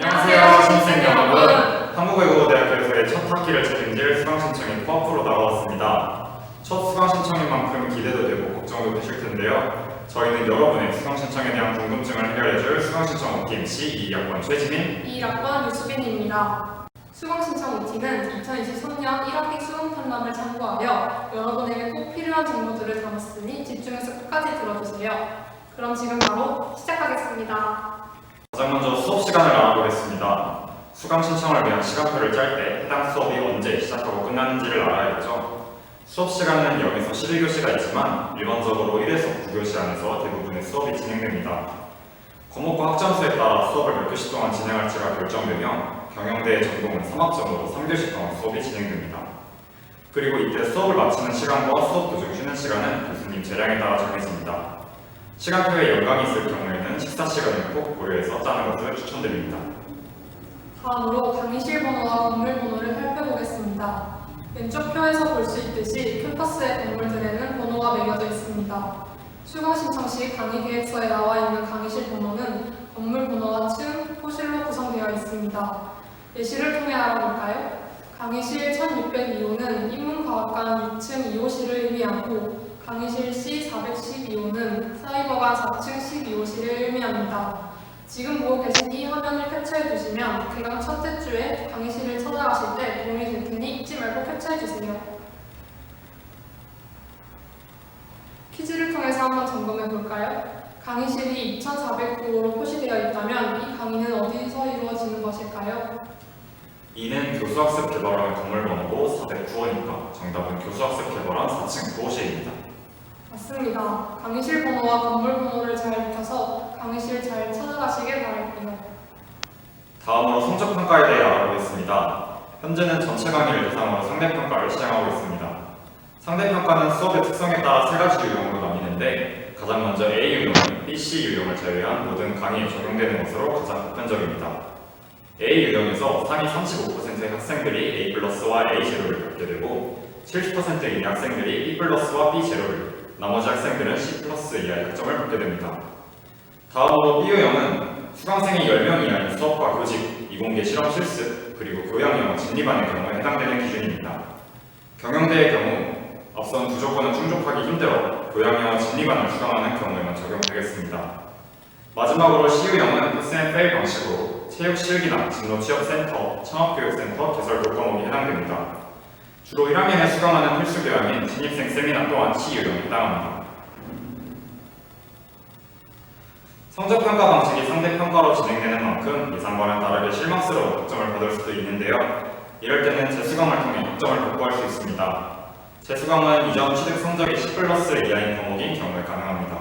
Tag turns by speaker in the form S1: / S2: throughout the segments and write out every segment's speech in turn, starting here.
S1: 안녕하세요, 신입생 여러분. 한국외국어대학교에서의 첫 학기를 책임질 수강신청이 코앞으로 다가왔습니다. 첫 수강신청인 만큼 기대도 되고 걱정도 되실 텐데요. 저희는 여러분의 수강신청에 대한 궁금증을 해결해줄 수강신청 OT MC 2학번 최지민,
S2: 2학번 유수빈입니다. 수강신청 OT는 2023년 1학기 수능 편람을 참고하여 여러분에게 꼭 필요한 정보들을 담았으니 집중해서 끝까지 들어주세요. 그럼 지금 바로 시작하겠습니다.
S1: 가장 먼저 수업 시간을 알아보겠습니다. 수강 신청을 위한 시간표를 짤 때 해당 수업이 언제 시작하고 끝나는지를 알아야겠죠. 수업 시간은 0에서 12교시가 있지만 일반적으로 1에서 9교시 안에서 대부분의 수업이 진행됩니다. 과목과 학점수에 따라 수업을 몇 교시 동안 진행할지가 결정되며 경영대의 전공은 3학점으로 3교시 동안 수업이 진행됩니다. 그리고 이때 수업을 마치는 시간과 수업 도중 쉬는 시간은 교수님 재량에 따라 정해집니다. 시간표에 연강이 있을 경우에는 식사 시간을 꼭 고려해서 짜는 것을 추천드립니다.
S2: 다음으로 강의실 번호와 건물 번호를 살펴보겠습니다. 왼쪽 표에서 볼 수 있듯이 캠퍼스의 건물들에는 번호가 매겨져 있습니다. 수강 신청 시 강의 계획서에 나와 있는 강의실 번호는 건물 번호와 층, 호실로 구성되어 있습니다. 예시를 통해 알아볼까요? 강의실 1602호는 인문과학관 2층 2호실을 의미하고 강의실 C412호는 사이버관 4층 12호실을 의미합니다. 지금 보고 계신 이 화면을 캡처해 두시면 개강 첫째 주에 강의실을 찾아가실 때 도움이 될 테니 잊지 말고 캡처해 주세요. 퀴즈를 통해서 한번 점검해 볼까요? 강의실이 2409호로 표시되어 있다면 이 강의는 어디서 이루어지는 것일까요?
S1: 이는 교수학습 개발원 건물번호고 409호니까 정답은 교수학습 개발원 4층 9호실입니다.
S2: 맞습니다. 강의실 번호와 건물 번호를 잘 익혀서 강의실 잘 찾아가시길 바랄게요.
S1: 다음으로 성적평가에 대해 알아보겠습니다. 현재는 전체 강의를 대상으로 상대평가를 시행하고 있습니다. 상대평가는 수업의 특성에 따라 세 가지 유형으로 나뉘는데 가장 먼저 A 유형은 BC 유형을 제외한 모든 강의에 적용되는 것으로 가장 보편적입니다. A 유형에서 상위 35%의 학생들이 A 플러스와 A 제로를 받게 되고 70% 이내 학생들이 B 플러스와 B 제로를, 나머지 학생들은 C 플러스 이하의 학점을 받게 됩니다. 다음으로 B 유형은 수강생이 10명 이하인 수업과 교직, 이공계 실험 실습, 그리고 교양영어 진리반의 경우에 해당되는 기준입니다. 경영대의 경우 앞선 두 조건은 충족하기 힘들어 교양영어 진리반을 수강하는 경우에만 적용되겠습니다. 마지막으로 C 유형은 패스앤페일 방식으로 체육 실기나 진로 취업센터, 창업교육센터, 개설 교과목이 해당됩니다. 주로 1학년에 수강하는 필수 교양인 신입생 세미나 또한 C 유형에 해당합니다. 성적평가 방식이 상대평가로 진행되는 만큼 예상과는 다르게 실망스러운 학점을 받을 수도 있는데요. 이럴 때는 재수강을 통해 학점을 확보할 수 있습니다. 재수강은 이전 취득 성적이 C 플러스 이하인 과목인 경우에 가능합니다.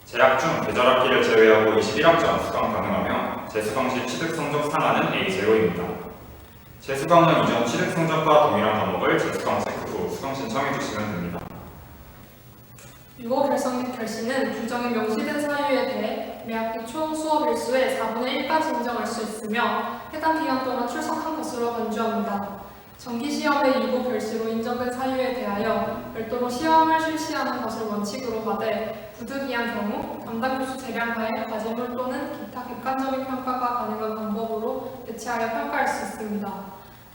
S1: 재학 중 계절학기를 제외하고 21학점 수강 가능하며 재수강 시 취득 성적 상한은 A0입니다. 재수강은 이전 취득 성적과 동일한 과목을 재수강 체크 후 수강 신청해 주시면 됩니다.
S2: 유고 결성 및 결시는 규정에 명시된 사유에 대해 매학기 총 수업 일수의 4분의 1까지 인정할 수 있으며 해당 기간 동안 출석한 것으로 간주합니다. 정기시험의 유고 결시로 인정된 사유에 대하여 별도로 시험을 실시하는 것을 원칙으로 하되 부득이한 경우 담당 교수 재량하에 과제물 또는 기타 객관적인 평가가 가능한 방법으로 대체하여 평가할 수 있습니다.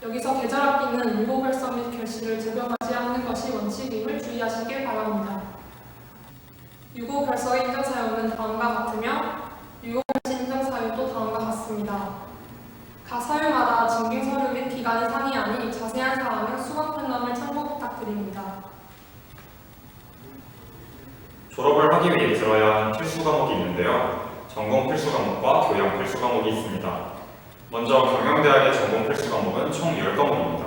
S2: 여기서 계절학기는 유고 결성 및 결시를 적용하지 않는 것이 원칙임을 주의하시길 바랍니다. 유고 결석 인정 사유는 다음과 같으며 유고 결시 인정 사유도 다음과 같습니다. 각 사유마다 증빙 서류 및 기간이 상이하니 자세한 사항은 수강 편람을 참고 부탁드립니다.
S1: 졸업을 하기 위해 들어야 하는 필수 과목이 있는데요. 전공 필수 과목과 교양 필수 과목이 있습니다. 먼저 경영대학의 전공 필수 과목은 총 10과목입니다.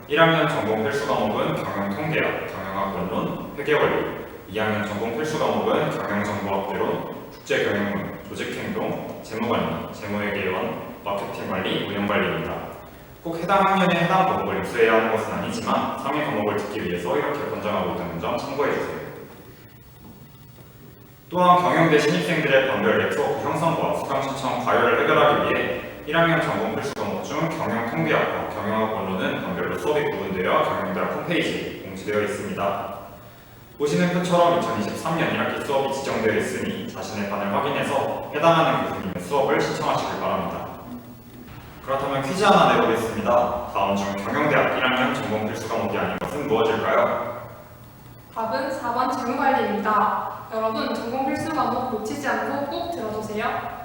S1: 1학년 전공 필수 과목은 경영통계학, 경영학 원론, 회계원리, 2학년 전공 필수 과목은 경영정보학개론, 국제경영론, 조직행동, 재무관리, 재무회계원, 마케팅관리, 운영관리입니다. 꼭 해당 학년에 해당 과목을 입수해야 하는 것은 아니지만 상위 과목을 듣기 위해서 이렇게 권장하고 있다는 점 참고해주세요. 또한 경영대 신입생들의 반별 네트워크 형성과 수강 신청 과열을 해결하기 위해 1학년 전공 필수 과목 중 경영통계학과 경영학 원론은 반별로 수업이 구분되어 경영대학 홈페이지에 공지되어 있습니다. 보시는 표처럼 2023년 1학기 수업이 지정되어 있으니 자신의 반을 확인해서 해당하는 교수님의 수업을 신청하시길 바랍니다. 그렇다면 퀴즈 하나 내보겠습니다. 다음 중 경영대학 1학년 전공 필수 과목이 아닌 것은 무엇일까요?
S2: 답은 4번 재무관리입니다. 여러분, 전공 필수 과목 놓치지 않고 꼭 들어주세요.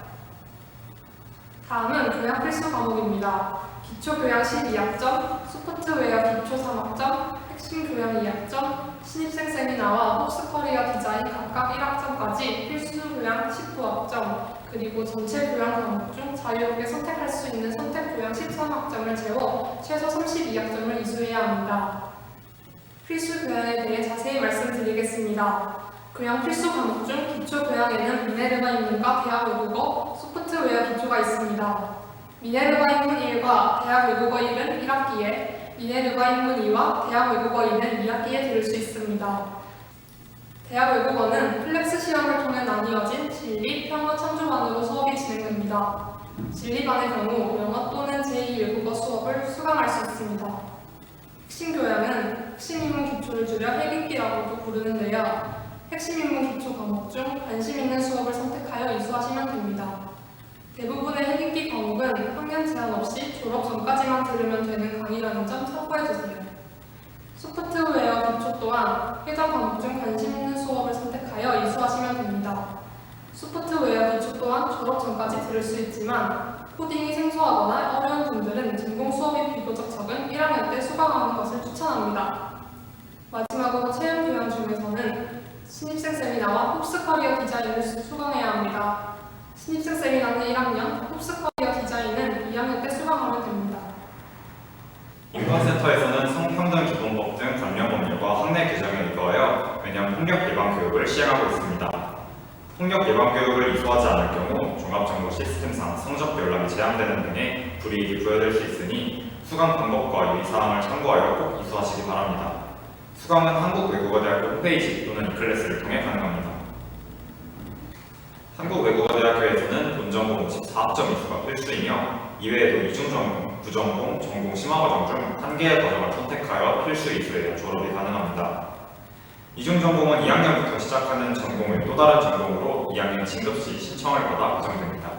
S2: 다음은 교양 필수 과목입니다. 기초교양 12학점, 소프트웨어 기초 3학점, 핵심 교양 2학점, 신입생 세미나와 홉스커리어 디자인 각각 1학점까지 필수 교양 19학점, 그리고 전체 교양 과목 중 자유롭게 선택할 수 있는 선택 교양 13학점을 채워 최소 32학점을 이수해야 합니다. 필수 교양에 대해 자세히 말씀드리겠습니다. 교양 필수 과목 중 기초 교양에는 미네르바 인문과 대학 외국어, 소프트웨어 기초가 있습니다. 미네르바 인문 1과 대학 외국어 1은 1학기에, 미네르바 인문 2와 대학 외국어 2는 2학기에 들을 수 있습니다. 대학 외국어는 플렉스 시험을 통해 나뉘어진 진리, 평어, 창조반으로 수업이 진행됩니다. 진리반의 경우 영어 또는 제2 외국어 수업을 수강할 수 있습니다. 핵심 교양은 핵심 인문 기초를 줄여 핵인기라고도 부르는데요. 핵심 인문 기초 과목 중 관심 있는 수업을 선택하여 이수하시면 됩니다. 대부분의 핵인기 과목은 학년 제한 없이 졸업 전까지만 들으면 되는 강의라는 점 참고해주세요. 소프트웨어 기초 또한 해당 과목 중 관심 있는 수업을 선택하여 이수하시면 됩니다. 소프트웨어 기초 또한 졸업 전까지 들을 수 있지만 코딩이 생소하거나 어려운 분들은 전공 수업이 비교적 적은 1학년 때 수강하는 것을 추천합니다. 마지막으로 체험 교양 중에서는 신입생 세미나와 홉스커리어 디자인을 수강해야 합니다. 신입생 세미나는 1학년, 홉스커리어 디자인은 2학년 때 수강하면 됩니다.
S1: 인권센터에서는 성평등 기본법 등 관련 법률과 학내 규정에 의거하여 매년 폭력 예방 교육을 시행하고 있습니다. 폭력 예방 교육을 이수하지 않을 경우 종합정보 시스템상 성적 연락이 제한되는 등의 불이익이 부여될 수 있으니 수강 방법과 유의사항을 참고하여 꼭 이수하시기 바랍니다. 수강은 한국외국어대학교 홈페이지 또는 이클래스를 통해 가능합니다. 한국외국어대학교에서는 본전공 14학점 이수가 필수이며 이외에도 이중전공, 부전공, 전공 심화과정 중 한 개의 과정을 선택하여 필수 이수해야 졸업이 가능합니다. 이중전공은 2학년부터 시작하는 전공을 또 다른 전공으로 2학년 진급 시 신청을 받아 과정됩니다.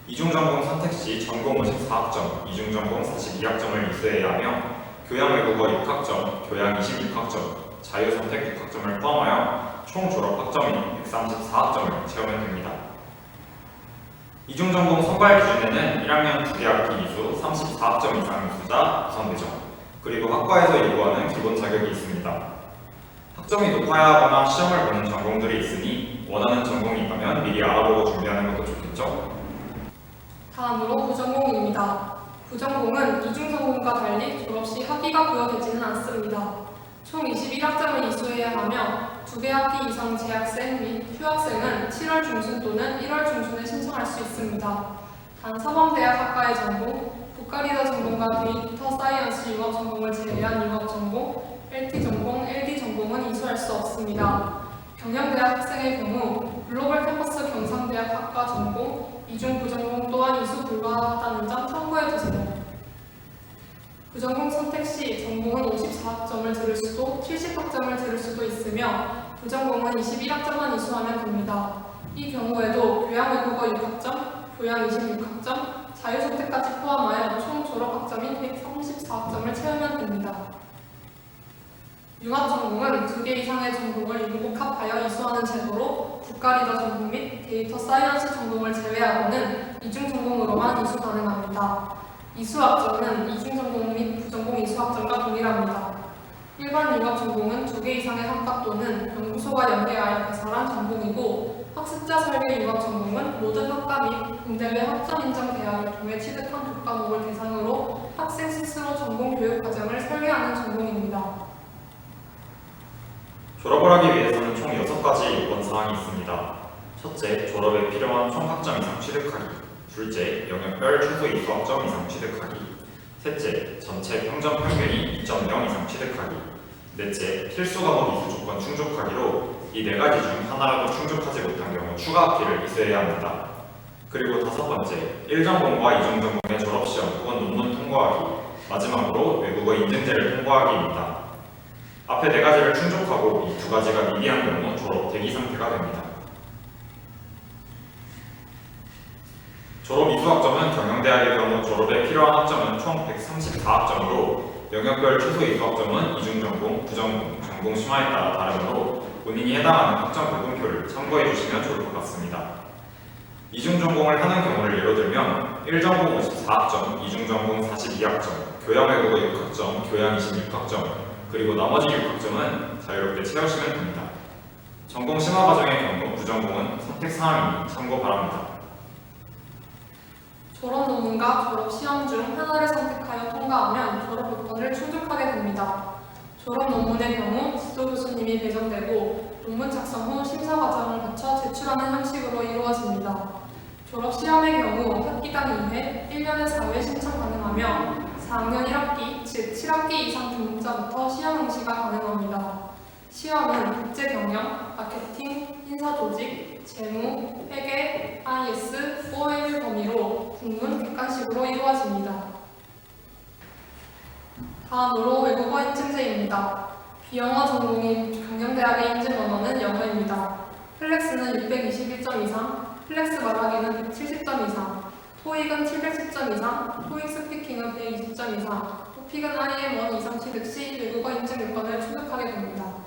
S1: 이중전공 선택 시 전공 54학점, 이중전공 42학점을 이수해야 하며 교양외국어 6학점, 교양 26학점, 자유선택 6학점을 포함하여 총 졸업학점인 134학점을 채우면 됩니다. 이중전공 선발 기준에는 1학년 2개 학기 이수 34학점 이상 이수자 우선 배정, 그리고 학과에서 요구하는 기본 자격이 있습니다. 학점이 높아야 하거나 시험을 보는 전공들이 있으니 원하는 전공이 있다면 미리 알아보고 준비하는 것도 좋겠죠?
S2: 다음으로 부전공입니다. 부전공은 이중전공과 달리 졸업 시 학위가 부여되지는 않습니다. 총 21학점을 이수해야 하며 2개 학기 이상 재학생 및 휴학생은 7월 중순 또는 1월 중순에 신청할 수 있습니다. 단 사범대학 학과의 전공, 국가리더 전공과 데이터 사이언스 융합 전공을 제외한 융합 전공, LT 전공, LD 전공은 이수할 수 없습니다. 경영대학 학생의 경우 글로벌 캠퍼스 경상대학 학과 전공, 이중 부전공 또한 이수 불가하다는 점 참고해주세요. 부전공 선택 시 전공은 54학점을 들을 수도 70학점을 들을 수도 있으며 부전공은 21학점만 이수하면 됩니다. 이 경우에도 교양외국어 6학점, 교양 26학점, 자유선택까지 포함하여 총 졸업학점인 134학점을 채우면 됩니다. 융합전공은 2개 이상의 전공을 융복합하여 이수하는 제도로 국가리더 전공 및 데이터 사이언스 전공을 제외하고는 이중전공으로만 이수 가능합니다. 이수학점은 이중전공 및 부전공 이수학점과 동일합니다. 일반 융합전공은 2개 이상의 학과 또는 연구소가 연계하여 개설한 전공이고 학습자 설계 융합전공은 모든 학과 및 국내외 학점인정 대학을 통해 취득한 교과목을 대상으로 학생 스스로 전공 교육 과정을 설계하는 전공입니다.
S1: 졸업을 하기 위해서는 총 6가지 요건사항이 있습니다. 첫째, 졸업에 필요한 총 학점 이상 취득하기. 둘째, 영역별 최소 2수학점 이상 취득하기. 셋째, 전체 평점 평균이 2.0 이상 취득하기. 넷째, 필수 과목 이수 조건 충족하기로 이 4가지 중 하나라도 충족하지 못한 경우 추가 학기를 이수해야 합니다. 그리고 5번째, 1전공과 2중전공의 졸업시험 혹은 논문 통과하기. 마지막으로 외국어 인증제를 통과하기입니다. 앞에 4가지를 충족하고 이 2가지가 미비한 경우 졸업 대기 상태가 됩니다. 졸업 이수학점은 경영대 경영대학의 경우 졸업에 필요한 학점은 총 134학점으로 영역별 최소 이수학점은 이중전공, 부전공, 전공 심화에 따라 다르므로 본인이 해당하는 학점 배분표를 참고해 주시면 좋을 것 같습니다. 이중전공을 하는 경우를 예로 들면 1전공 54학점, 이중전공 42학점, 교양외국어 6학점, 교양 26학점, 그리고 나머지 6학점은 자유롭게 채우시면 됩니다. 전공 심화 과정의 경우 부전공은 선택사항이니 참고 바랍니다.
S2: 졸업 논문과 졸업 시험 중 하나를 선택하여 통과하면 졸업 요건을 충족하게 됩니다. 졸업 논문의 경우 지도 교수님이 배정되고 논문 작성 후 심사 과정을 거쳐 제출하는 형식으로 이루어집니다. 졸업 시험의 경우 학기당 2회, 1년에 4회 신청 가능하며 4학년 1학기, 즉 7학기 이상 등록자부터 시험 응시가 가능합니다. 시험은 국제 경영, 마케팅, 인사조직, 재무, 회계, IS, OL 범위로 국문 객관식으로 이루어집니다. 다음으로 외국어 인증제입니다. 비영어 전공인 경영대학의 인증 언어는 영어입니다. 플렉스는 621점 이상, 플렉스 말하기는 170점 이상, 토익은 710점 이상, 토익 스피킹은 120점 이상, 토픽은 IM1 이상 취득 시 외국어 인증 요건을 충족하게 됩니다.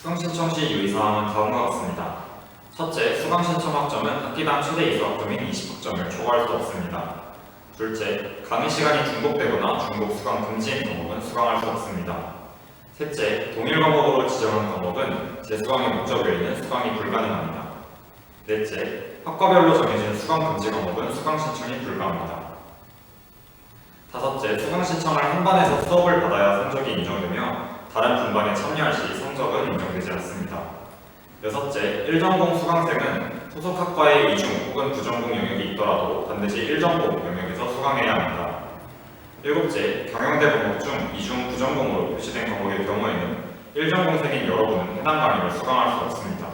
S1: 수강 신청 시 유의사항은 다음과 같습니다. 첫째, 수강 신청 학점은 학기당 최대 이수학점인 20학점을 초과할 수 없습니다. 둘째, 강의 시간이 중복되거나 중복 수강 금지인 과목은 수강할 수 없습니다. 셋째, 동일 과목으로 지정한 과목은 재수강의 목적 외에는 수강이 불가능합니다. 넷째, 학과별로 정해진 수강 금지 과목은 수강 신청이 불가합니다. 다섯째, 수강 신청을 한 반에서 수업을 받아야 성적이 인정되며 다른 분반에 참여할 시 성적은 인정되지 않습니다. 여섯째, 1전공 수강생은 소속 학과의 이중 혹은 부전공 영역이 있더라도 반드시 1전공 영역에서 수강해야 합니다. 일곱째, 경영대 과목 중 이중 부전공으로 표시된 과목의 경우에는 1전공생인 여러분은 해당 강의를 수강할 수 없습니다.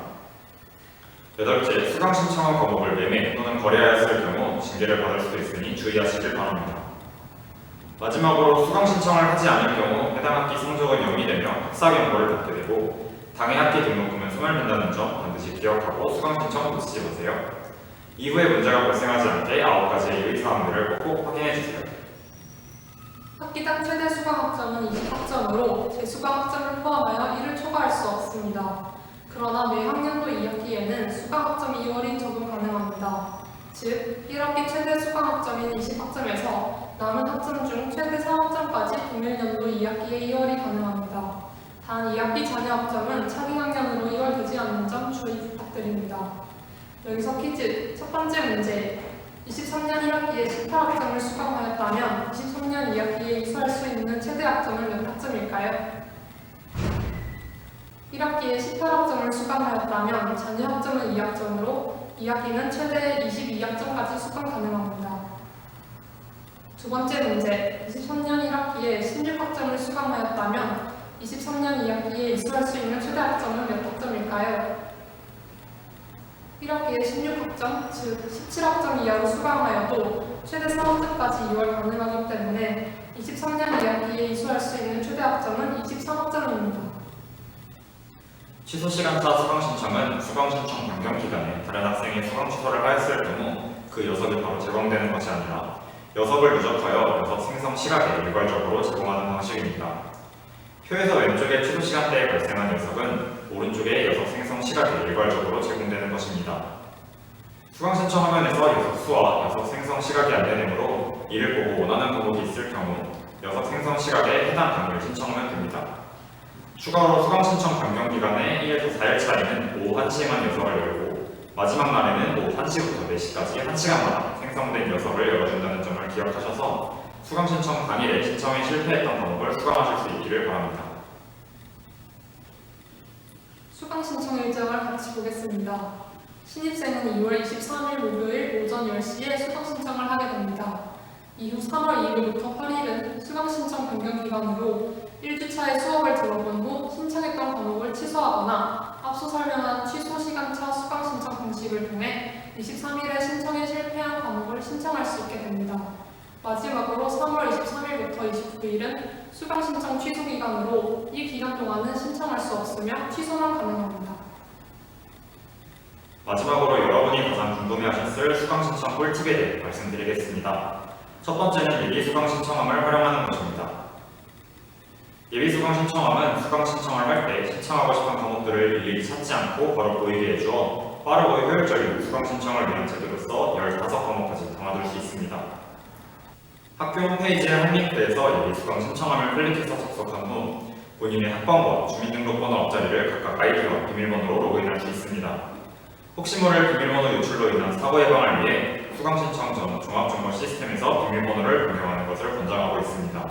S1: 여덟째, 수강 신청한 과목을 매매 또는 거래하였을 경우 징계를 받을 수도 있으니 주의하시길 바랍니다. 마지막으로 수강 신청을 하지 않을 경우 해당 학기 성적은 0이 되며 학사 경고를 받게 되고 당해 학기 등록금은 소멸된다는 점 반드시 기억하고 수강 신청 놓치지 마세요. 이후에 문제가 발생하지 않게 9가지의 유의사항들을 꼭 확인해 주세요.
S2: 학기당 최대 수강 학점은 20학점으로 재수강 학점을 포함하여 이를 초과할 수 없습니다. 그러나 매 학년도 2학기에는 수강 학점 2월이 적용 가능합니다. 즉, 1학기 최대 수강 학점인 20학점에서 남은 학점 중 최대 3학점까지 동일 연도 2학기에 2월이 가능합니다. 단 2학기 잔여 학점은 차기 학년으로 2월되지 않는 점 주의 부탁드립니다. 여기서 퀴즈 첫 번째 문제. 23년 1학기에 18학점을 수강하였다면 23년 2학기에 이수할 수 있는 최대 학점은 몇 학점일까요? 1학기에 18학점을 수강하였다면 잔여 학점은 2학점으로 2학기는 최대 22학점까지 수강 가능합니다. 두 번째 문제. 23년 1학기에 16학점을 수강하였다면 23년 2학기에 이수할 수 있는 최대 학점은 몇 학점일까요? 1학기에 16학점, 즉 17학점 이하로 수강하여도 최대 3학점까지 이월 가능하기 때문에 23년 2학기에 이수할 수 있는 최대 학점은 23학점입니다.
S1: 취소 시간차 수강 신청은 수강 신청 변경 기간에 다른 학생이 수강 취소를 하였을 경우 그 녀석이 바로 제공되는 것이 아니라 녀석을 누적하여 녀석 생성 시각에 일괄적으로 제공하는 방식입니다. 표에서 왼쪽에 취소 시간대에 발생한 녀석은 오른쪽에 녀석 생성 시각에 일괄적으로 제공되는 것입니다. 수강 신청 화면에서 녀석 수와 녀석 생성 시각이 안 되므로 이를 보고 원하는 과목이 있을 경우 녀석 생성 시각에 해당 강의를 신청하면 됩니다. 추가로 수강 신청 변경 기간에 1에서 4일 차이는 오후 1시에만 녀석을 열고 마지막 날에는 오후 1시부터 4시까지 1시간마다 생성된 녀석을 열어준다는 점을 기억하셔서 수강 신청 당일에 신청에 실패했던 과목을 수강하실 수 있기를 바랍니다.
S2: 수강 신청 일정을 같이 보겠습니다. 신입생은 2월 23일 목요일 오전 10시에 수강 신청을 하게 됩니다. 이후 3월 2일부터 8일은 수강 신청 변경 기간으로 1주차에 수업을 들어본 후 신청했던 과목을 취소하거나 앞서 설명한 취소 시간차 수강 신청 방식을 통해 23일에 신청에 실패한 과목을 신청할 수 있게 됩니다. 마지막으로 3월 23일부터 29일은 수강 신청 취소 기간으로 이 기간 동안은 신청할 수 없으며 취소만 가능합니다.
S1: 마지막으로 여러분 여러분이 가장 궁금해하셨을 수강 신청 꿀팁에 대해 말씀드리겠습니다. 첫 번째는 예비 수강 신청함을 활용하는 것입니다. 예비 수강 신청함은 수강 신청을 할 때 신청하고 싶은 과목들을 일일이 찾지 않고 바로 보이게 해주어 빠르고 효율적인 수강 신청을 위한 제도로서 15과목까지 담아둘 수 있습니다. 학교 홈페이지의 한링크에서 예비 수강 신청함을 클릭해서 접속한 후 본인의 학번과 주민등록번호 앞자리를 각각 아이디와 비밀번호로 로그인할 수 있습니다. 혹시 모를 비밀번호 유출로 인한 사고 예방을 위해 수강 신청 전 종합정보 시스템에서 비밀번호를 변경하는 것을 권장하고 있습니다.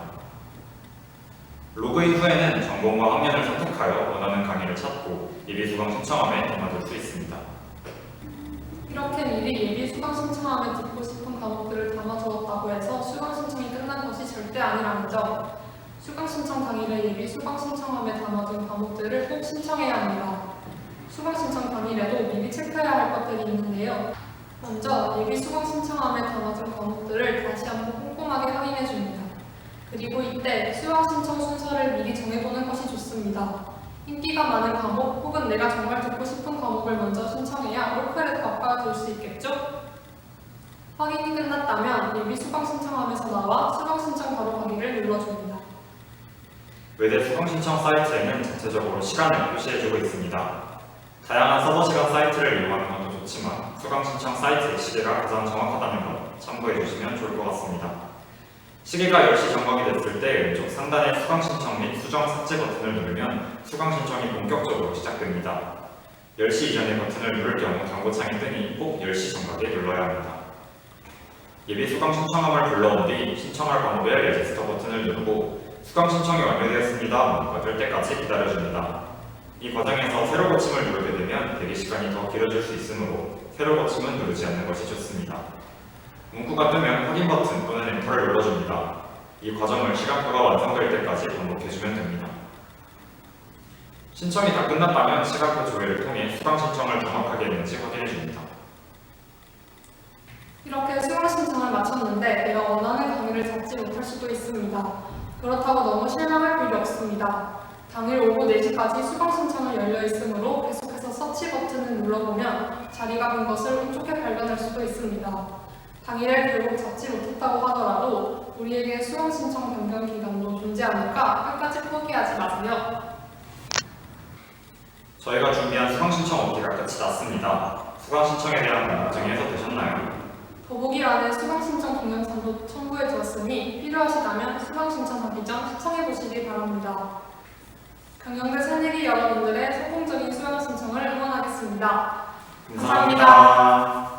S1: 로그인 후에는 전공과 학년을 선택하여 원하는 강의를 찾고 예비 수강 신청함에 담아둘 수 있습니다.
S2: 이렇게 미리 예비 수강 신청함에 듣고 싶은 과목들을 담아두었다고 해서 수강 신청이 끝난 것이 절대 아니라는 점. 수강 신청 당일에 예비 수강 신청함에 담아둔 과목들을 꼭 신청해야 합니다. 수강 신청 당일에도 미리 체크해야 할 것들이 있는데요. 먼저 예비 수강 신청함에 담아둔 과목들을 다시 한번 꼼꼼하게 확인해 줍니다. 그리고 이때 수강 신청 순서를 미리 정해보는 것이 좋습니다. 인기가 많은 과목 혹은 내가 정말 듣고 싶은 과목을 먼저 신청해야 올크레드 값과 될 수 있겠죠? 확인이 끝났다면 예비 수강 신청함에서 나와 수강 신청 바로 가기를 눌러줍니다.
S1: 외대 수강 신청 사이트에는 전체적으로 시간을 표시해주고 있습니다. 다양한 서버 시간 사이트를 이용하는 것도 좋지만 수강 신청 사이트의 시계가 가장 정확하다는 것 참고해 주시면 좋을 것 같습니다. 시계가 10시 정각이 됐을 때 왼쪽 상단의 수강 신청 및 수정 삭제 버튼을 누르면 수강 신청이 본격적으로 시작됩니다. 10시 이전의 버튼을 누를 경우 경고창이 뜨니 꼭 10시 정각에 눌러야 합니다. 예비 수강 신청함을 불러온 뒤 신청할 과목의 레지스터 버튼을 누르고 수강 신청이 완료되었습니다 문구가 뜰 때까지 기다려줍니다. 이 과정에서 새로 고침을 누르게 되면 대기 시간이 더 길어질 수 있으므로 새로 고침은 누르지 않는 것이 좋습니다. 문구가 뜨면 확인 버튼 또는 엔터를 눌러줍니다. 이 과정을 시간표가 완성될 때까지 반복해주면 됩니다. 신청이 다 끝났다면 시간표 조회를 통해 수강 신청을 정확하게 했는지 확인해줍니다.
S2: 이렇게 수강 신청을 마쳤는데 내가 원하는 강의를 잡지 못할 수도 있습니다. 그렇다고 너무 실망할 필요 없습니다. 당일 오후 4시까지 수강 신청이 열려 있으므로 계속해서 서치 버튼을 눌러보면 자리가 빈 것을 운 좋게 발견할 수도 있습니다. 당일에 결국 잡지 못했다고 하더라도 우리에게 수강 신청 변경 기간도 존재하니까 끝까지 포기하지 마세요.
S1: 저희가 준비한 수강 신청 업기가 끝이 났습니다. 수강 신청에 대한 궁금증이 해소되셨나요?
S2: 더보기란에 수강 신청 동영상도 첨부해 두었으니 필요하시다면 수강 신청하기 전 시청해 보시기 바랍니다. 경영대 새내기 여러분들의 성공적인 수강 신청을 응원하겠습니다.
S1: 감사합니다.